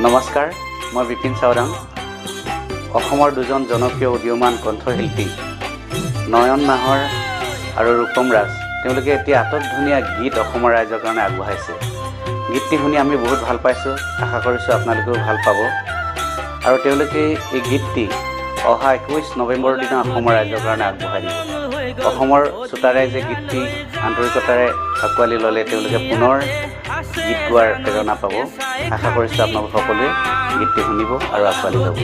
নমস্কাৰ, মই বিপিন চাওদাং। অসমৰ দুজন জনপ্ৰিয় উদীয়মান কণ্ঠশিল্পী নয়ন নাহৰ আৰু ৰূপম ৰাজ, তেওঁলোকে এতিয়া আটক ধুনীয়া গীত অসমৰ ৰাইজৰ কাৰণে আগবঢ়াইছে। গীতটি শুনি আমি বহুত ভাল পাইছোঁ, আশা কৰিছোঁ আপোনালোকেও ভাল পাব। আৰু তেওঁলোকে এই গীতটি অহা 21 নৱেম্বৰৰ দিনা অসমৰ ৰাইজৰ কাৰণে আগবঢ়াই দিব। অসমৰ শ্ৰোতা ৰাইজে গীতটি আন্তৰিকতাৰে আঁকোৱালি ল'লে তেওঁলোকে পুনৰ গীত গোৱাৰ প্ৰেৰণা পাব। আশা কৰিছোঁ আপোনালোক সকলোৱে গীতটি শুনিব আৰু আঁকোৱালি ল'ব।